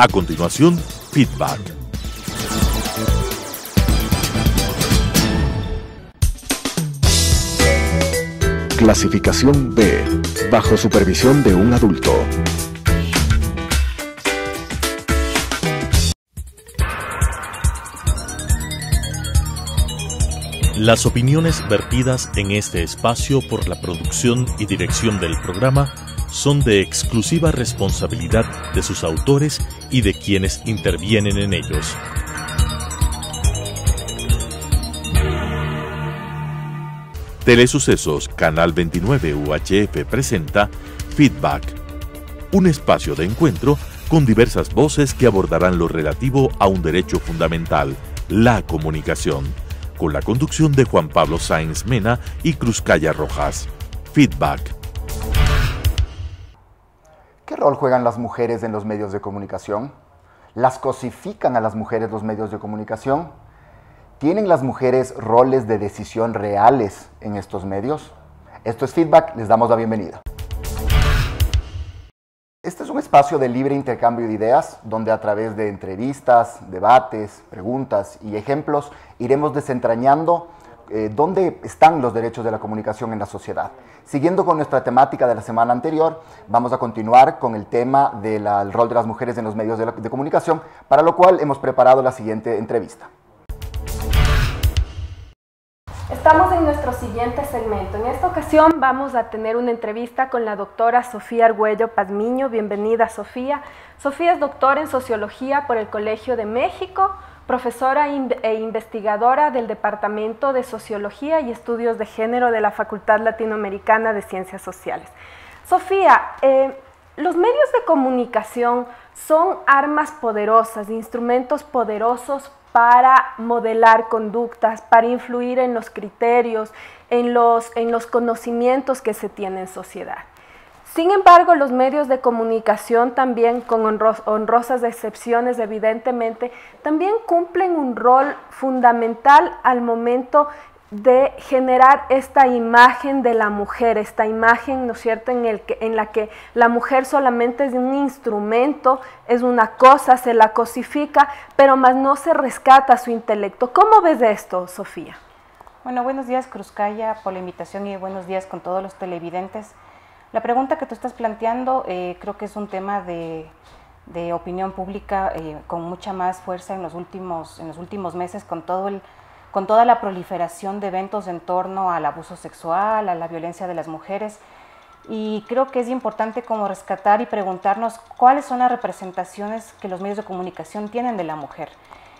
A continuación, Feedback. Clasificación B, bajo supervisión de un adulto. Las opiniones vertidas en este espacio por la producción y dirección del programa son de exclusiva responsabilidad de sus autores y de quienes intervienen en ellos. Telesucesos Canal 29 UHF presenta Feedback, un espacio de encuentro con diversas voces que abordarán lo relativo a un derecho fundamental, la comunicación, con la conducción de Juan Pablo Sáenz Mena y Cruzcaya Rojas. Feedback. ¿Qué rol juegan las mujeres en los medios de comunicación? ¿Las cosifican a las mujeres los medios de comunicación? ¿Tienen las mujeres roles de decisión reales en estos medios? Esto es Feedback, les damos la bienvenida. Este es un espacio de libre intercambio de ideas, donde a través de entrevistas, debates, preguntas y ejemplos iremos desentrañando dónde están los derechos de la comunicación en la sociedad. Siguiendo con nuestra temática de la semana anterior, vamos a continuar con el tema del rol de las mujeres en los medios de comunicación, para lo cual hemos preparado la siguiente entrevista. Estamos en nuestro siguiente segmento. En esta ocasión vamos a tener una entrevista con la doctora Sofía Argüello Pazmiño. Bienvenida, Sofía. Sofía es doctora en Sociología por el Colegio de México, profesora e investigadora del Departamento de Sociología y Estudios de Género de la Facultad Latinoamericana de Ciencias Sociales. Sofía, los medios de comunicación son armas poderosas, instrumentos poderosos para modelar conductas, para influir en los criterios, en los conocimientos que se tienen en sociedad. Sin embargo, los medios de comunicación también, con honrosas excepciones evidentemente, también cumplen un rol fundamental al momento de generar esta imagen de la mujer, esta imagen, ¿no es cierto?, en la que la mujer solamente es un instrumento, es una cosa, se la cosifica, pero más no se rescata su intelecto. ¿Cómo ves esto, Sofía? Bueno, buenos días, Cruzcaya, por la invitación y buenos días con todos los televidentes. La pregunta que tú estás planteando creo que es un tema de opinión pública con mucha más fuerza en los últimos meses, con toda la proliferación de eventos en torno al abuso sexual, a la violencia de las mujeres, y creo que es importante como rescatar y preguntarnos cuáles son las representaciones que los medios de comunicación tienen de la mujer.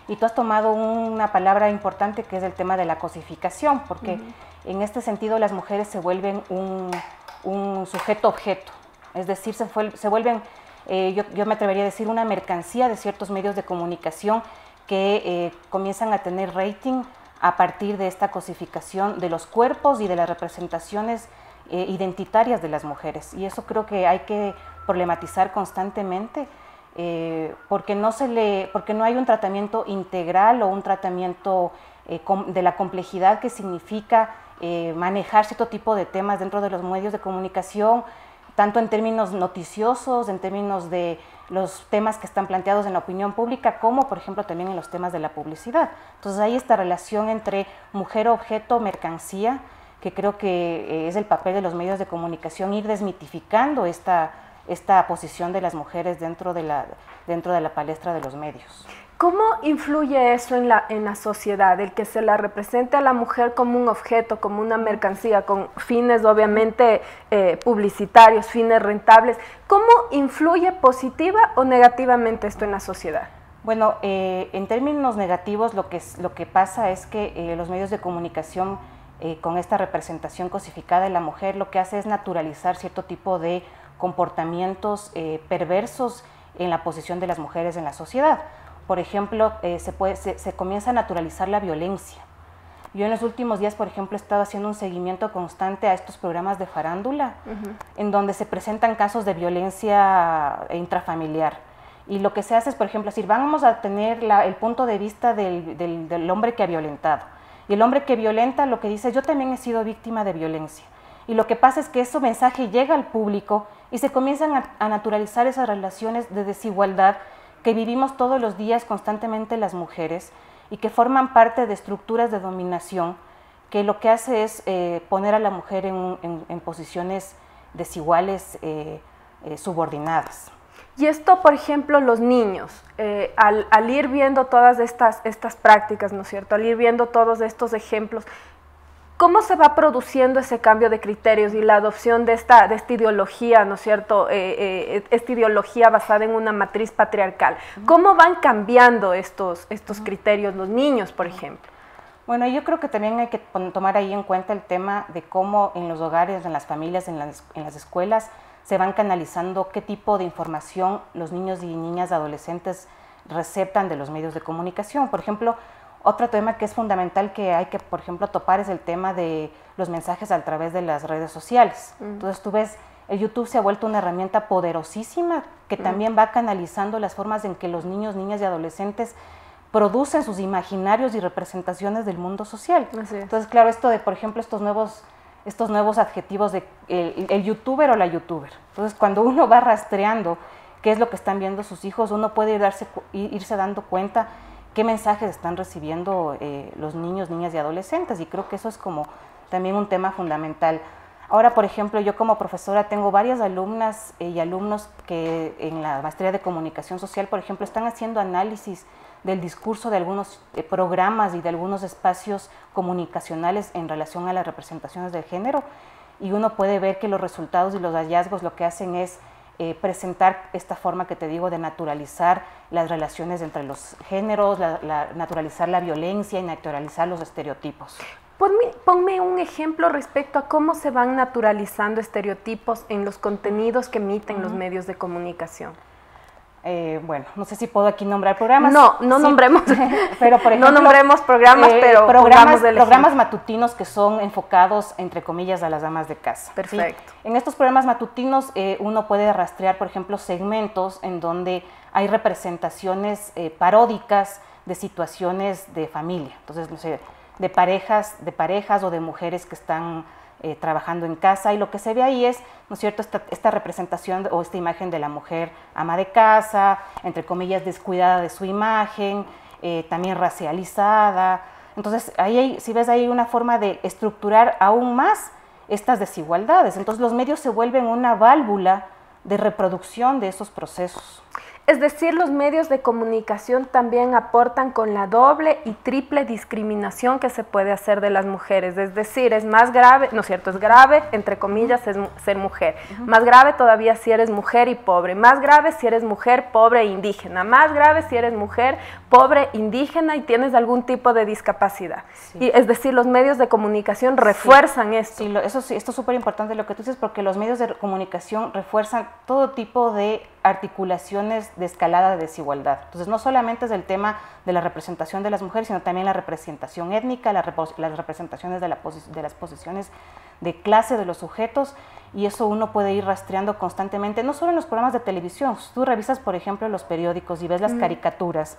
Y tú has tomado una palabra importante que es el tema de la cosificación, porque en este sentido las mujeres se vuelven un sujeto-objeto, es decir, se vuelven, yo me atrevería a decir, una mercancía de ciertos medios de comunicación que comienzan a tener rating a partir de esta cosificación de los cuerpos y de las representaciones identitarias de las mujeres. Y eso creo que hay que problematizar constantemente, porque no hay un tratamiento integral o un tratamiento de la complejidad que significa manejar cierto tipo de temas dentro de los medios de comunicación, tanto en términos noticiosos, en términos de los temas que están planteados en la opinión pública, como por ejemplo también en los temas de la publicidad. Entonces hay esta relación entre mujer, objeto, mercancía, que creo que es el papel de los medios de comunicación, ir desmitificando esta posición de las mujeres dentro de la palestra de los medios. ¿Cómo influye eso en la sociedad, el que se la represente a la mujer como un objeto, como una mercancía, con fines obviamente publicitarios, fines rentables? ¿Cómo influye positiva o negativamente esto en la sociedad? Bueno, en términos negativos lo que pasa es que los medios de comunicación con esta representación cosificada de la mujer lo que hace es naturalizar cierto tipo de comportamientos perversos en la posición de las mujeres en la sociedad. Por ejemplo, se comienza a naturalizar la violencia. Yo en los últimos días, por ejemplo, he estado haciendo un seguimiento constante a estos programas de farándula, en donde se presentan casos de violencia intrafamiliar. Y lo que se hace es, por ejemplo, decir, vamos a tener el punto de vista del hombre que ha violentado. Y el hombre que violenta lo que dice es, yo también he sido víctima de violencia. Y lo que pasa es que ese mensaje llega al público y se comienzan a naturalizar esas relaciones de desigualdad que vivimos todos los días constantemente las mujeres y que forman parte de estructuras de dominación que lo que hace es poner a la mujer en posiciones desiguales, subordinadas. Y esto, por ejemplo, los niños, al ir viendo todas estas prácticas, ¿no es cierto?, al ir viendo todos estos ejemplos, ¿cómo se va produciendo ese cambio de criterios y la adopción de esta ideología, ¿no es cierto?, esta ideología basada en una matriz patriarcal? ¿Cómo van cambiando estos criterios los niños, por ejemplo? Bueno, yo creo que también hay que tomar ahí en cuenta el tema de cómo en los hogares, en las familias, en las escuelas, se van canalizando qué tipo de información los niños y niñas adolescentes receptan de los medios de comunicación. Por ejemplo, otro tema que es fundamental que hay que, por ejemplo, topar es el tema de los mensajes a través de las redes sociales. Entonces tú ves, el YouTube se ha vuelto una herramienta poderosísima que también va canalizando las formas en que los niños, niñas y adolescentes producen sus imaginarios y representaciones del mundo social. Entonces, claro, esto de, por ejemplo, estos nuevos adjetivos de el youtuber o la youtuber. Entonces, cuando uno va rastreando qué es lo que están viendo sus hijos, uno puede irse dando cuenta qué mensajes están recibiendo los niños, niñas y adolescentes, y creo que eso es como también un tema fundamental. Ahora, por ejemplo, yo como profesora tengo varias alumnas y alumnos que en la maestría de comunicación social, por ejemplo, están haciendo análisis del discurso de algunos programas y de algunos espacios comunicacionales en relación a las representaciones del género, y uno puede ver que los resultados y los hallazgos lo que hacen es presentar esta forma que te digo de naturalizar las relaciones entre los géneros, naturalizar la violencia y naturalizar los estereotipos. Ponme un ejemplo respecto a cómo se van naturalizando estereotipos en los contenidos que emiten los medios de comunicación. Bueno, no sé si puedo aquí nombrar programas. No sí, nombremos, pero por ejemplo, no nombremos programas, pero programas matutinos que son enfocados, entre comillas, a las amas de casa. Perfecto. ¿Sí? En estos programas matutinos uno puede rastrear, por ejemplo, segmentos en donde hay representaciones paródicas de situaciones de familia. Entonces, no sé, de parejas o de mujeres que están trabajando en casa, y lo que se ve ahí es, ¿no es cierto?, esta representación o esta imagen de la mujer ama de casa, entre comillas descuidada de su imagen, también racializada. Entonces, si ves ahí una forma de estructurar aún más estas desigualdades. Entonces, los medios se vuelven una válvula de reproducción de esos procesos. Es decir, los medios de comunicación también aportan con la doble y triple discriminación que se puede hacer de las mujeres. Es decir, es más grave, ¿no es cierto? Es grave, entre comillas, es ser mujer. Más grave todavía si eres mujer y pobre. Más grave si eres mujer, pobre e indígena. Más grave si eres mujer, pobre, indígena y tienes algún tipo de discapacidad. Sí. Y, es decir, los medios de comunicación refuerzan esto. Sí, esto es súper importante lo que tú dices, porque los medios de comunicación refuerzan todo tipo de articulaciones de escalada de desigualdad. Entonces, no solamente es el tema de la representación de las mujeres, sino también la representación étnica, las representaciones de las posiciones de clase de los sujetos, y eso uno puede ir rastreando constantemente, no solo en los programas de televisión. Tú revisas, por ejemplo, los periódicos y ves las caricaturas.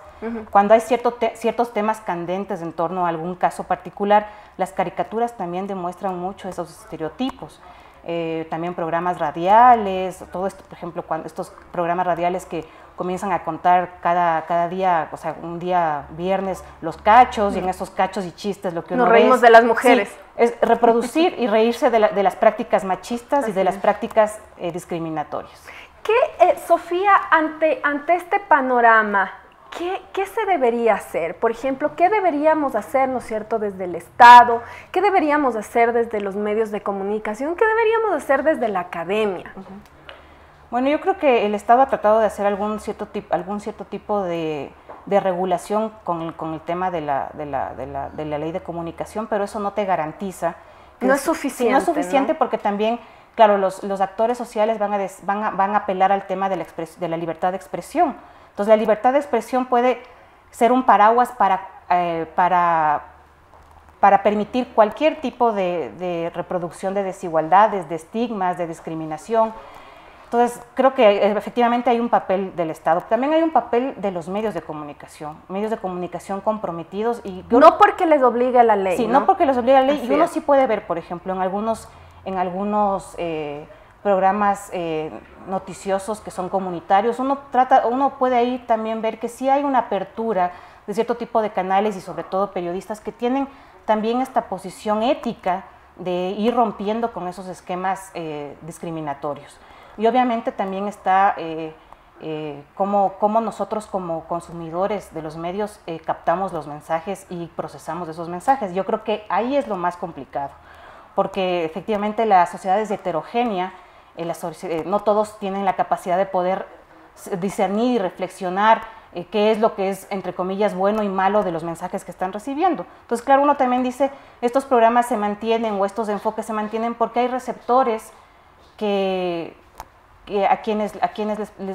Cuando hay ciertos temas candentes en torno a algún caso particular, las caricaturas también demuestran mucho esos estereotipos. También programas radiales, todo esto, por ejemplo, estos programas radiales que comienzan a contar cada día, o sea, un día viernes, los cachos, y en esos cachos y chistes lo que uno Nos reímos de las mujeres. Sí, es reproducir y reírse de las prácticas machistas y de las prácticas discriminatorias. Sofía, ante este panorama, ¿qué se debería hacer? Por ejemplo, ¿qué deberíamos hacer, ¿no es cierto?, desde el Estado? ¿Qué deberíamos hacer desde los medios de comunicación? ¿Qué deberíamos hacer desde la academia? Bueno, yo creo que el Estado ha tratado de hacer algún cierto tipo de regulación con el tema de la ley de comunicación, pero eso no te garantiza. No es suficiente. No es suficiente, ¿no? Porque también, claro, los actores sociales van a apelar al tema de la libertad de expresión. Entonces, la libertad de expresión puede ser un paraguas para permitir cualquier tipo de reproducción de desigualdades, de estigmas, de discriminación. Entonces, creo que efectivamente hay un papel del Estado. También hay un papel de los medios de comunicación comprometidos. No porque les obligue la ley. Sí, no porque les obligue la ley. Así y uno sí puede ver, por ejemplo, en algunos programas noticiosos que son comunitarios. Uno puede ahí también ver que sí hay una apertura de cierto tipo de canales y sobre todo periodistas que tienen también esta posición ética de ir rompiendo con esos esquemas discriminatorios. Y obviamente también está cómo nosotros como consumidores de los medios captamos los mensajes y procesamos esos mensajes. Yo creo que ahí es lo más complicado, porque efectivamente la sociedad es heterogénea, no todos tienen la capacidad de poder discernir y reflexionar qué es lo que es, entre comillas, bueno y malo de los mensajes que están recibiendo. Entonces, claro, uno también dice, estos programas se mantienen o estos enfoques se mantienen porque hay receptores a quienes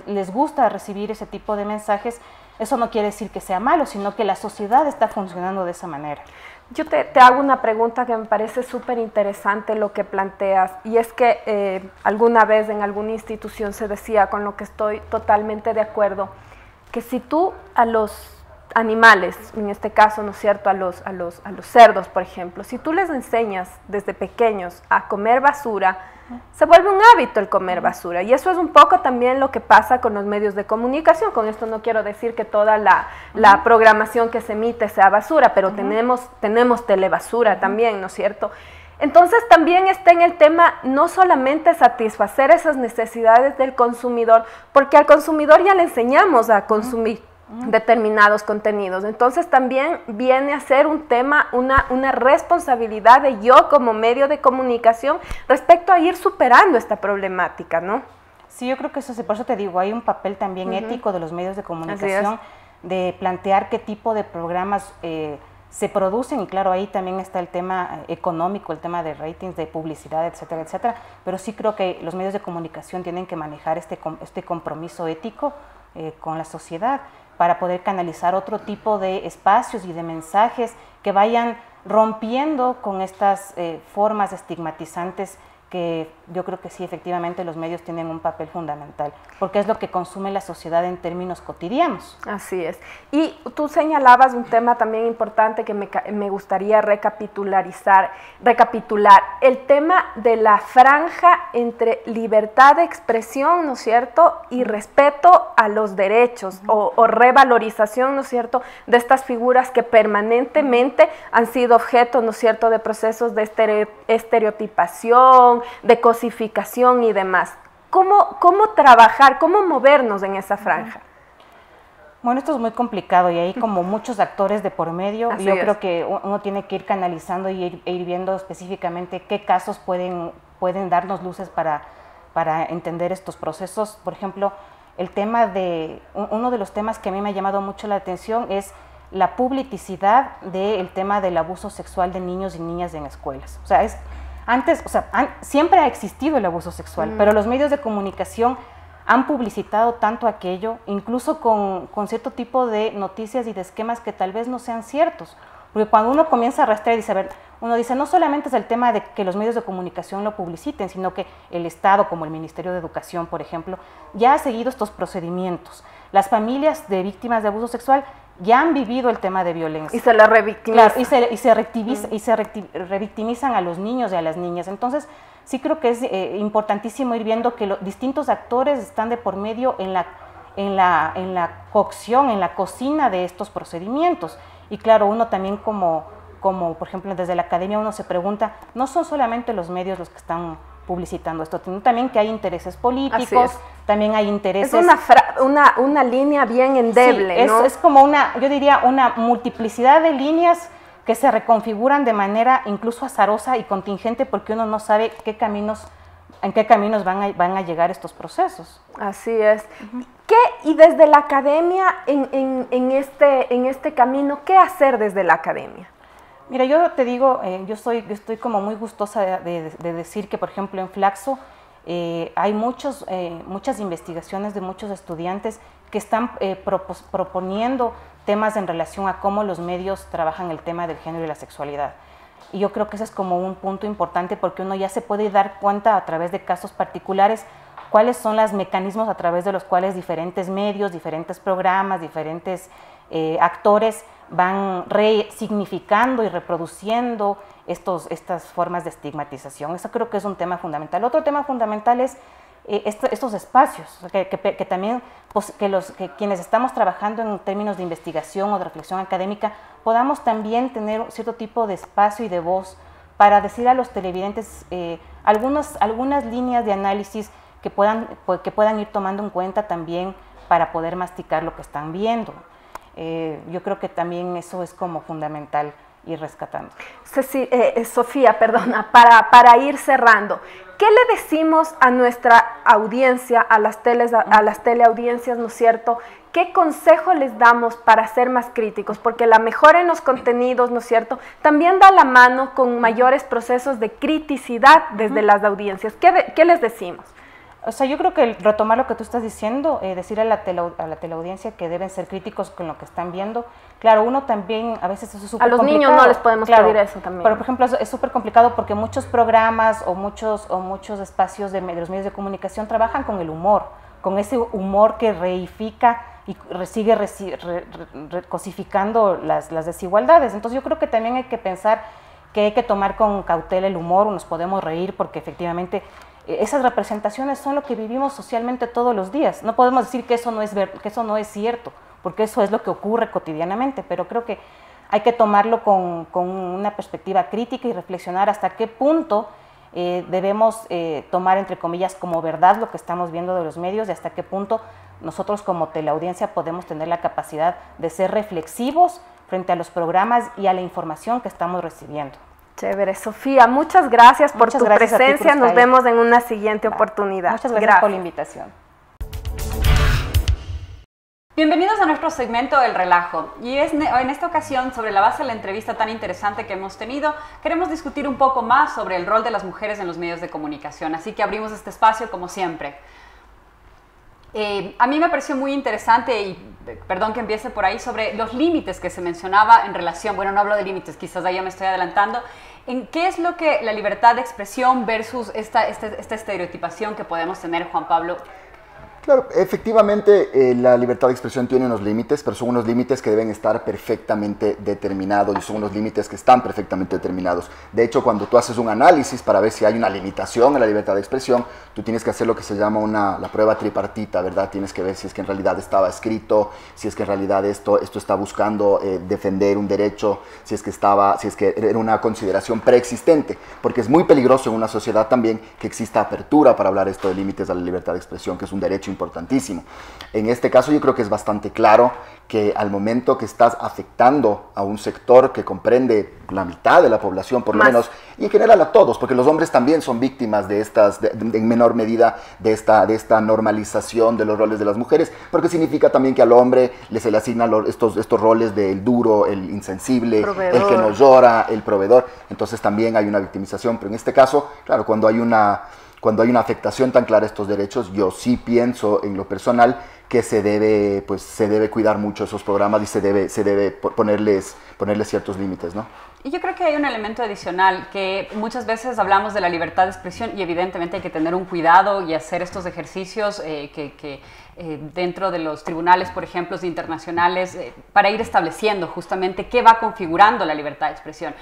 les gusta recibir ese tipo de mensajes. Eso no quiere decir que sea malo, sino que la sociedad está funcionando de esa manera. Yo te hago una pregunta que me parece súper interesante lo que planteas, y es que alguna vez en alguna institución se decía, con lo que estoy totalmente de acuerdo, que si tú a los animales, en este caso, ¿no es cierto?, a los cerdos, por ejemplo, si tú les enseñas desde pequeños a comer basura, se vuelve un hábito el comer basura, y eso es un poco también lo que pasa con los medios de comunicación. Con esto no quiero decir que toda la programación que se emite sea basura, pero tenemos telebasura también, ¿no es cierto? Entonces también está en el tema no solamente satisfacer esas necesidades del consumidor, porque al consumidor ya le enseñamos a consumir determinados contenidos. Entonces también viene a ser un tema, una responsabilidad de yo como medio de comunicación respecto a ir superando esta problemática, ¿no? Sí, yo creo que eso, por eso te digo, hay un papel también ético de los medios de comunicación, de plantear qué tipo de programas se producen, y claro, ahí también está el tema económico, el tema de ratings, de publicidad, etcétera, etcétera, pero sí creo que los medios de comunicación tienen que manejar este compromiso ético con la sociedad para poder canalizar otro tipo de espacios y de mensajes que vayan rompiendo con estas formas estigmatizantes que yo creo que sí, efectivamente, los medios tienen un papel fundamental, porque es lo que consume la sociedad en términos cotidianos. Así es. Y tú señalabas un tema también importante que me gustaría recapitular, el tema de la franja entre libertad de expresión, ¿no es cierto?, y respeto a los derechos, o revalorización, ¿no es cierto?, de estas figuras que permanentemente han sido objeto, ¿no es cierto?, de procesos de estereotipación, de cosificación y demás. ¿Cómo trabajar, cómo movernos en esa franja? Bueno, esto es muy complicado y hay como muchos actores de por medio. Así yo es. creo que uno tiene que ir canalizando y ir viendo específicamente qué casos pueden darnos luces para entender estos procesos. Por ejemplo, uno de los temas que a mí me ha llamado mucho la atención es la publicidad del tema del abuso sexual de niños y niñas en escuelas. O sea, siempre ha existido el abuso sexual, pero los medios de comunicación han publicitado tanto aquello, incluso con cierto tipo de noticias y de esquemas que tal vez no sean ciertos. Porque cuando uno comienza a rastrear, uno dice, no solamente es el tema de que los medios de comunicación lo publiciten, sino que el Estado, como el Ministerio de Educación, por ejemplo, ya ha seguido estos procedimientos. Las familias de víctimas de abuso sexual ya han vivido el tema de violencia. Y se la revictimizan. Claro, y se revictimizan a los niños y a las niñas. Entonces, sí creo que es importantísimo ir viendo que los distintos actores están de por medio en la cocción, en la cocina de estos procedimientos. Y claro, uno también como por ejemplo desde la academia uno se pregunta, no son solamente los medios los que están publicitando esto, sino también que hay intereses políticos, también hay intereses... Es una línea bien endeble, sí, ¿no? Es como yo diría, una multiplicidad de líneas que se reconfiguran de manera incluso azarosa y contingente, porque uno no sabe en qué caminos van a llegar estos procesos. Así es. Y desde la academia, en este camino, ¿qué hacer desde la academia? Mira, yo te digo, yo estoy como muy gustosa de decir que, por ejemplo, en Flaxo hay muchas investigaciones de muchos estudiantes que están proponiendo temas en relación a cómo los medios trabajan el tema del género y la sexualidad. Y yo creo que ese es como un punto importante, porque uno ya se puede dar cuenta a través de casos particulares cuáles son los mecanismos a través de los cuales diferentes medios, diferentes programas, diferentes actores van resignificando y reproduciendo estas formas de estigmatización. Eso creo que es un tema fundamental. Otro tema fundamental es estos espacios, que también que quienes estamos trabajando en términos de investigación o de reflexión académica podamos también tener cierto tipo de espacio y de voz para decir a los televidentes algunas líneas de análisis que puedan ir tomando en cuenta también para poder masticar lo que están viendo. Yo creo que también eso es como fundamental ir rescatando. Sofía, perdona, para ir cerrando, ¿qué le decimos a nuestra audiencia, a las teleaudiencias, ¿no es cierto? ¿Qué consejo les damos para ser más críticos? Porque la mejora en los contenidos, ¿no es cierto?, también da la mano con mayores procesos de criticidad desde las audiencias. ¿Qué les decimos? O sea, yo creo que retomar lo que tú estás diciendo, decir a la teleaudiencia que deben ser críticos con lo que están viendo. Claro, uno también, a veces eso es súper complicado. A los niños no les podemos pedir eso también. Pero, por ejemplo, es súper complicado porque muchos programas o muchos espacios de los medios de comunicación trabajan con el humor, con ese humor que reifica y sigue cosificando las desigualdades. Entonces, yo creo que también hay que pensar que hay que tomar con cautela el humor, nos podemos reír porque efectivamente esas representaciones son lo que vivimos socialmente todos los días. No podemos decir que eso no es cierto, porque eso es lo que ocurre cotidianamente, pero creo que hay que tomarlo con una perspectiva crítica y reflexionar hasta qué punto debemos tomar, entre comillas, como verdad lo que estamos viendo de los medios y hasta qué punto nosotros como teleaudiencia podemos tener la capacidad de ser reflexivos frente a los programas y a la información que estamos recibiendo. Chévere, Sofía, muchas gracias por tu presencia, nos vemos en una siguiente oportunidad. Muchas gracias por la invitación. Bienvenidos a nuestro segmento El Relajo, y en esta ocasión, sobre la base de la entrevista tan interesante que hemos tenido, queremos discutir un poco más sobre el rol de las mujeres en los medios de comunicación, así que abrimos este espacio como siempre. A mí me pareció muy interesante, y perdón que empiece por ahí, sobre los límites que se mencionaba en relación, bueno, no hablo de límites, quizás ahí ya me estoy adelantando, en qué es lo que la libertad de expresión versus esta estereotipación que podemos tener, Juan Pablo. Claro, efectivamente la libertad de expresión tiene unos límites, pero son unos límites que deben estar perfectamente determinados y son unos límites que están perfectamente determinados. De hecho, cuando tú haces un análisis para ver si hay una limitación en la libertad de expresión, tú tienes que hacer lo que se llama la prueba tripartita, ¿verdad? Tienes que ver si es que en realidad estaba escrito, si es que en realidad esto está buscando defender un derecho, si es que era una consideración preexistente, porque es muy peligroso en una sociedad también que exista apertura para hablar esto de límites a la libertad de expresión, que es un derecho importantísimo. En este caso yo creo que es bastante claro que al momento que estás afectando a un sector que comprende la mitad de la población, por lo menos, y en general a todos, porque los hombres también son víctimas de en menor medida de esta normalización de los roles de las mujeres, porque significa también que al hombre se le asignan estos roles del duro, el insensible, el que no llora, el proveedor. Entonces también hay una victimización, pero en este caso, claro, cuando hay una afectación tan clara a estos derechos, yo sí pienso en lo personal que se debe cuidar mucho esos programas y se debe ponerles ciertos límites, ¿no? Y yo creo que hay un elemento adicional, que muchas veces hablamos de la libertad de expresión y evidentemente hay que tener un cuidado y hacer estos ejercicios dentro de los tribunales, por ejemplo, internacionales, para ir estableciendo justamente qué va configurando la libertad de expresión.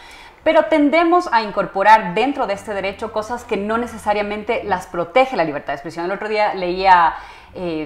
Pero tendemos a incorporar dentro de este derecho cosas que no necesariamente las protege la libertad de expresión. El otro día leía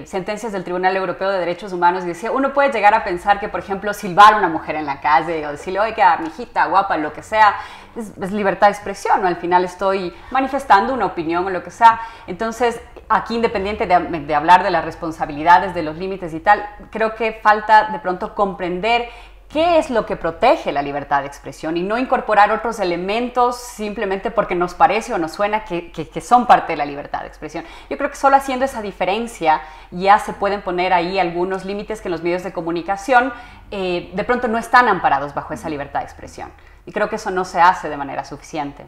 sentencias del Tribunal Europeo de Derechos Humanos y decía, uno puede llegar a pensar que, por ejemplo, silbar a una mujer en la calle o decirle, oiga, mijita, guapa, lo que sea, es libertad de expresión, ¿no? Al final estoy manifestando una opinión o lo que sea. Entonces, aquí, independiente de hablar de las responsabilidades, de los límites y tal, creo que falta de pronto comprender qué es lo que protege la libertad de expresión y no incorporar otros elementos simplemente porque nos parece o nos suena que son parte de la libertad de expresión. Yo creo que solo haciendo esa diferencia ya se pueden poner ahí algunos límites que en los medios de comunicación de pronto no están amparados bajo esa libertad de expresión. Y creo que eso no se hace de manera suficiente.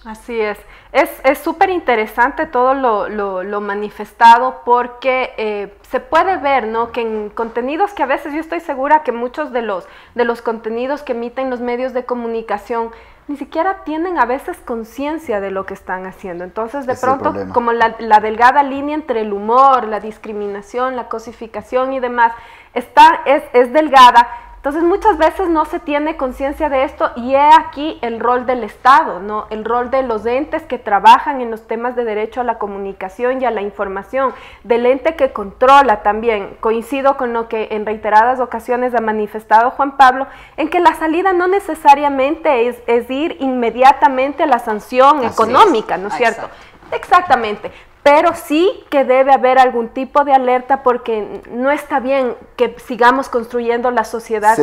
Así es súper interesante todo lo manifestado porque se puede ver, ¿no?, que en contenidos que a veces yo estoy segura que muchos de los contenidos que emiten los medios de comunicación ni siquiera tienen a veces conciencia de lo que están haciendo. Entonces, de pronto, como la delgada línea entre el humor, la discriminación, la cosificación y demás, es delgada. Entonces muchas veces no se tiene conciencia de esto y he aquí el rol del Estado, ¿no? El rol de los entes que trabajan en los temas de derecho a la comunicación y a la información, del ente que controla también. Coincido con lo que en reiteradas ocasiones ha manifestado Juan Pablo, en que la salida no necesariamente es ir inmediatamente a la sanción económica, ¿no es cierto? Exactamente. Pero sí que debe haber algún tipo de alerta porque no está bien que sigamos construyendo la sociedad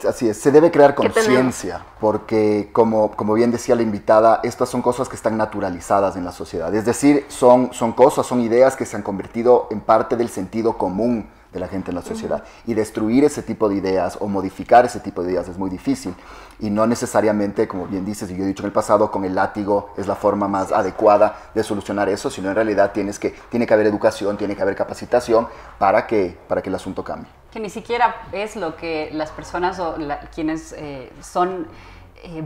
Así es, se debe crear conciencia, porque como bien decía la invitada, estas son cosas que están naturalizadas en la sociedad. Es decir, son ideas que se han convertido en parte del sentido común de la gente en la sociedad. Y destruir ese tipo de ideas o modificar ese tipo de ideas es muy difícil. Y no necesariamente, como bien dices, y yo he dicho en el pasado, con el látigo es la forma más adecuada de solucionar eso, sino en realidad tiene que haber educación, tiene que haber capacitación para que el asunto cambie. Que ni siquiera es lo que las personas o quienes son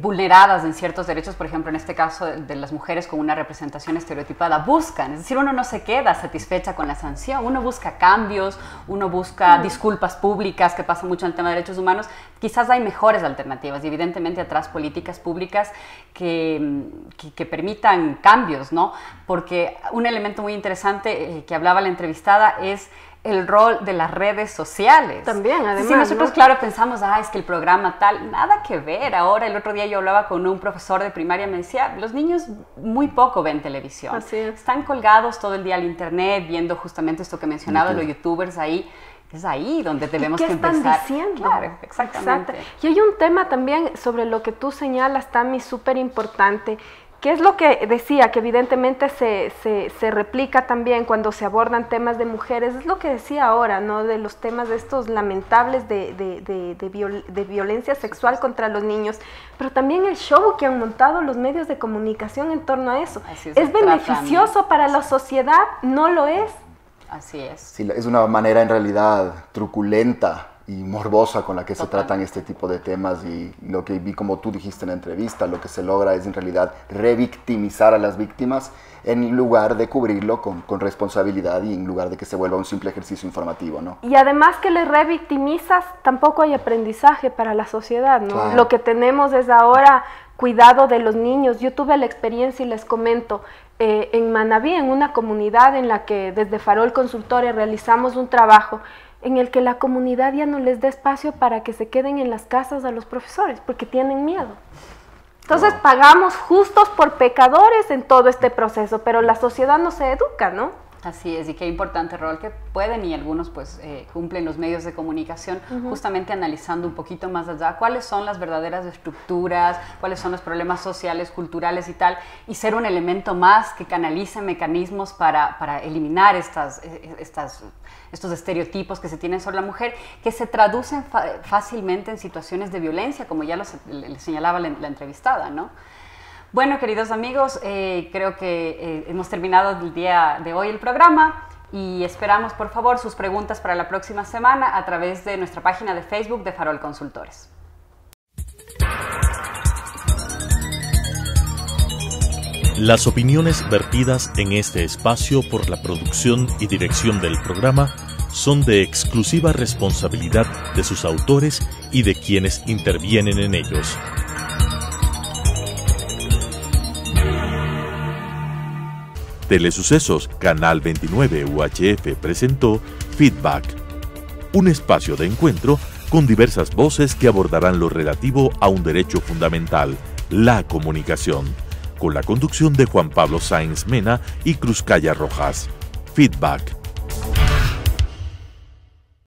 vulneradas en ciertos derechos, por ejemplo, en este caso de las mujeres con una representación estereotipada, buscan. Es decir, uno no se queda satisfecha con la sanción, uno busca cambios, uno busca disculpas públicas, que pasa mucho en el tema de derechos humanos. Quizás hay mejores alternativas y evidentemente atrás políticas públicas que permitan cambios, ¿no? Porque un elemento muy interesante que hablaba la entrevistada es el rol de las redes sociales. También, además. Si nosotros, claro, pensamos, es que el programa tal, nada que ver. Ahora, el otro día yo hablaba con un profesor de primaria, me decía, los niños muy poco ven televisión. Así es. Están colgados todo el día al internet, viendo justamente esto que mencionaba, los youtubers ahí. Es ahí donde tenemos que empezar. ¿Qué están diciendo? Claro, exactamente. Exacto. Y hay un tema también sobre lo que tú señalas, Tami, súper importante, que es lo que decía, que evidentemente se replica también cuando se abordan temas de mujeres, es lo que decía ahora, ¿no? De los temas de estos lamentables de violencia sexual contra los niños, pero también el show que han montado los medios de comunicación en torno a eso. ¿Es beneficioso para la sociedad? No lo es. Así es. Sí, es una manera en realidad truculenta y morbosa con la que se tratan este tipo de temas, y lo que vi, como tú dijiste en la entrevista, lo que se logra es en realidad revictimizar a las víctimas en lugar de cubrirlo con responsabilidad y en lugar de que se vuelva un simple ejercicio informativo, ¿no? Y además que le revictimizas, tampoco hay aprendizaje para la sociedad, ¿no? Claro. Lo que tenemos es ahora cuidado de los niños. Yo tuve la experiencia y les comento, en Manabí, en una comunidad en la que desde Farol Consultores realizamos un trabajo en el que la comunidad ya no les da espacio para que se queden en las casas a los profesores, porque tienen miedo. Entonces pagamos justos por pecadores en todo este proceso, pero la sociedad no se educa, ¿no? Así es, y qué importante rol que pueden y algunos pues cumplen los medios de comunicación, justamente analizando un poquito más allá cuáles son las verdaderas estructuras, cuáles son los problemas sociales, culturales y tal, y ser un elemento más que canalice mecanismos para eliminar estos estereotipos que se tienen sobre la mujer, que se traducen fácilmente en situaciones de violencia, como ya le señalaba la entrevistada, ¿no? Bueno, queridos amigos, creo que hemos terminado el día de hoy el programa y esperamos, por favor, sus preguntas para la próxima semana a través de nuestra página de Facebook de Farol Consultores. Las opiniones vertidas en este espacio por la producción y dirección del programa son de exclusiva responsabilidad de sus autores y de quienes intervienen en ellos. Telesucesos Canal 29 UHF presentó Feedback, un espacio de encuentro con diversas voces que abordarán lo relativo a un derecho fundamental, la comunicación, con la conducción de Juan Pablo Sáenz Mena y Cruzcaya Rojas. Feedback,